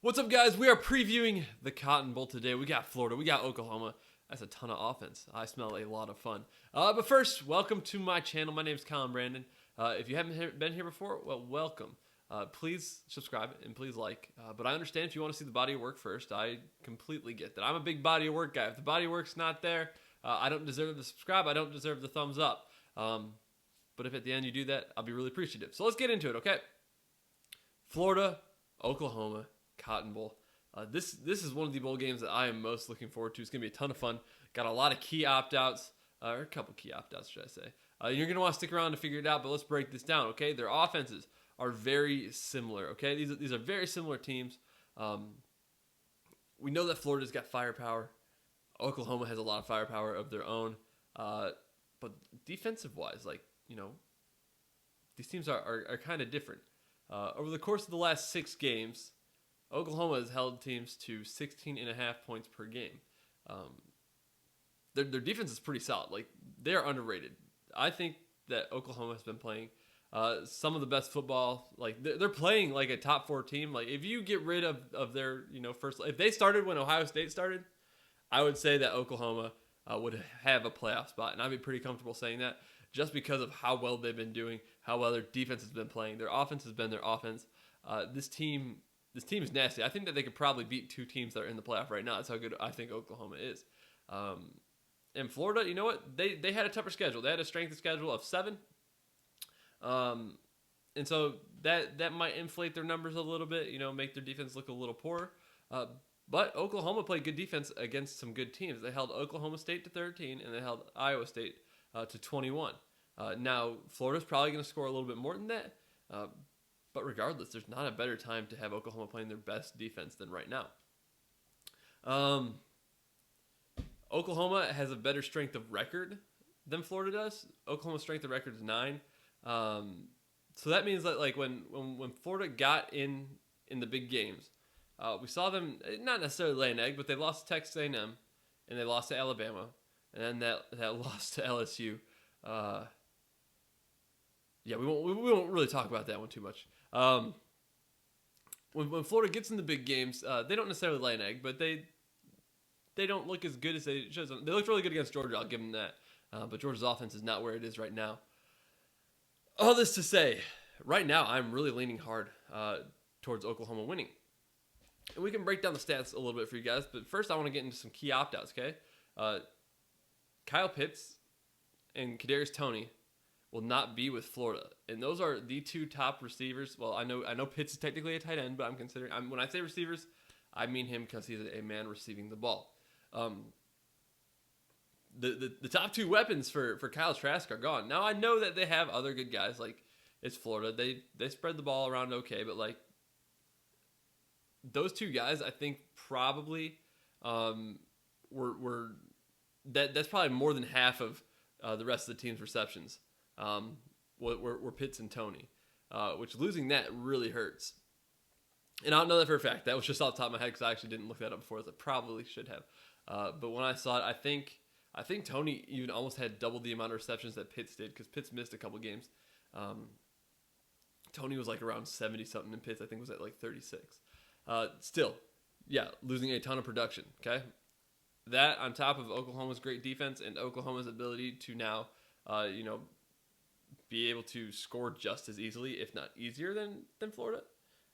What's up, guys? We are previewing the Cotton Bowl today. We got Florida. We got Oklahoma. That's a ton of offense. I smell a lot of fun. But first, welcome to my channel. My name is Colin Brandon. If you haven't been here before, well, welcome. Please subscribe and please like. But I understand if you want to see the body of work first. I completely get that. I'm a big body of work guy. If the body of work's not there, I don't deserve the subscribe. I don't deserve the thumbs up. But if at the end you do that, I'll be really appreciative. So let's get into it, okay? Florida, Oklahoma, Cotton Bowl. This is one of the bowl games that I am most looking forward to. It's going to be a ton of fun. Got a lot of key opt-outs, or a couple key opt-outs, should I say. You're going to want to stick around to figure it out, but let's break this down, okay? Their offenses are very similar, okay? These are very similar teams. We know that Florida's got firepower. Oklahoma has a lot of firepower of their own. But defensive-wise, these teams are kind of different. Over the course of the last 6 games, Oklahoma has held teams to 16.5 points per game. Their defense is pretty solid. They're underrated. I think that Oklahoma has been playing some of the best football. They're playing like a top 4 team. If you get rid of their first, if they started when Ohio State started, I would say that Oklahoma would have a playoff spot, and I'd be pretty comfortable saying that just because of how well they've been doing, how well their defense has been playing. Their offense has been their offense. This team is nasty. I think that they could probably beat 2 teams that are in the playoff right now. That's how good I think Oklahoma is. And Florida, you know what? They had a tougher schedule. They had a strength of schedule of 7. And so that might inflate their numbers a little bit, make their defense look a little poor. But Oklahoma played good defense against some good teams. They held Oklahoma State to 13, and they held Iowa State to 21. Now, Florida's probably going to score a little bit more than that. But regardless, there's not a better time to have Oklahoma playing their best defense than right now. Oklahoma has a better strength of record than Florida does. Oklahoma's strength of record is 9. So that means that when Florida got in the big games, we saw them not necessarily lay an egg, but they lost to Texas A&M and they lost to Alabama, and then that loss to LSU. We won't really talk about that one too much. When Florida gets in the big games, they don't necessarily lay an egg, but they don't look as good as they should. They looked really good against Georgia, I'll give them that. But Georgia's offense is not where it is right now. All this to say, right now I'm really leaning hard towards Oklahoma winning. And we can break down the stats a little bit for you guys, but first I want to get into some key opt-outs, okay? Kyle Pitts and Kadarius Toney will not be with Florida, and those are the 2 top receivers. Well, I know Pitts is technically a tight end, but when I say receivers, I mean him because he's a man receiving the ball. The top 2 weapons for Kyle Trask are gone. Now I know that they have other good guys. It's Florida. They spread the ball around okay, but those 2 guys, I think probably that's probably more than half of the rest of the team's receptions. Were Pitts and Toney, which losing that really hurts. And I don't know that for a fact. That was just off the top of my head because I actually didn't look that up before, as I probably should have. But when I saw it, I think Toney even almost had double the amount of receptions that Pitts did, because Pitts missed a couple games. Toney was around 70-something, and Pitts I think was at 36. Still, losing a ton of production, okay? That on top of Oklahoma's great defense and Oklahoma's ability to now, be able to score just as easily, if not easier than Florida.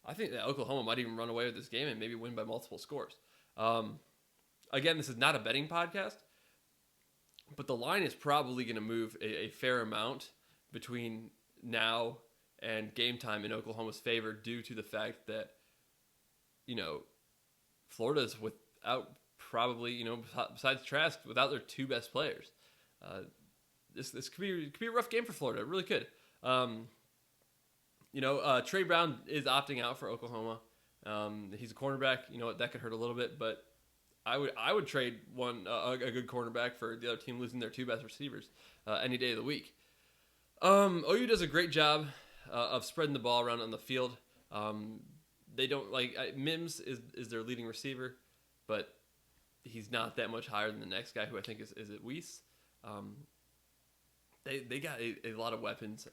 I think that Oklahoma might even run away with this game and maybe win by multiple scores. Again, this is not a betting podcast, but the line is probably going to move a fair amount between now and game time in Oklahoma's favor, due to the fact that, Florida's without probably, besides Trask, without their 2 best players. This could be a rough game for Florida. It really could. Trey Brown is opting out for Oklahoma. He's a cornerback. That could hurt a little bit, but I would trade a good cornerback for the other team losing their 2 best receivers any day of the week. OU does a great job of spreading the ball around on the field. They don't Mims is their leading receiver, but he's not that much higher than the next guy, who I think is it Weiss. They got a lot of weapons.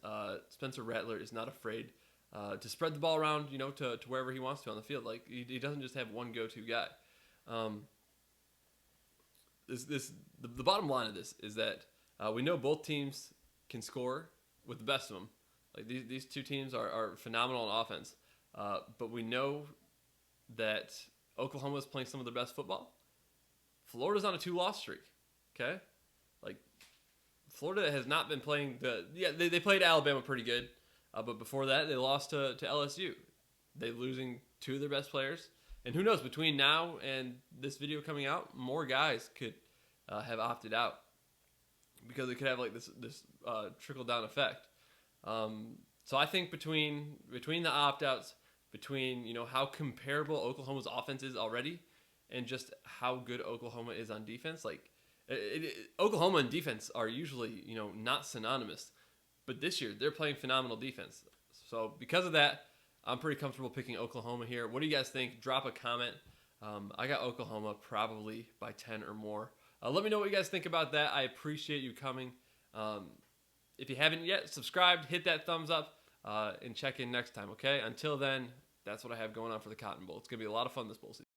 Spencer Rattler is not afraid to spread the ball around, to wherever he wants to on the field. Like he doesn't just have one go-to guy. The bottom line of this is that we know both teams can score with the best of them. Like these two teams are phenomenal on offense, but we know that Oklahoma is playing some of their best football. Florida's on a 2-loss streak. Okay, like Florida has not been playing they played Alabama pretty good, but before that they lost to LSU. They're losing 2 of their best players, and who knows, between now and this video coming out, more guys could have opted out because it could have like this trickle down effect. So I think between the opt-outs, between how comparable Oklahoma's offense is already, and just how good Oklahoma is on defense, like Oklahoma and defense are usually not synonymous, but this year they're playing phenomenal defense. So because of that, I'm pretty comfortable picking Oklahoma here. What do you guys think? Drop a comment. I got Oklahoma probably by 10 or more. Let me know what you guys think about that. I appreciate you coming. If you haven't yet subscribed, hit that thumbs up, and check in next time, okay? Until then, that's what I have going on for the Cotton Bowl. It's going to be a lot of fun this bowl season.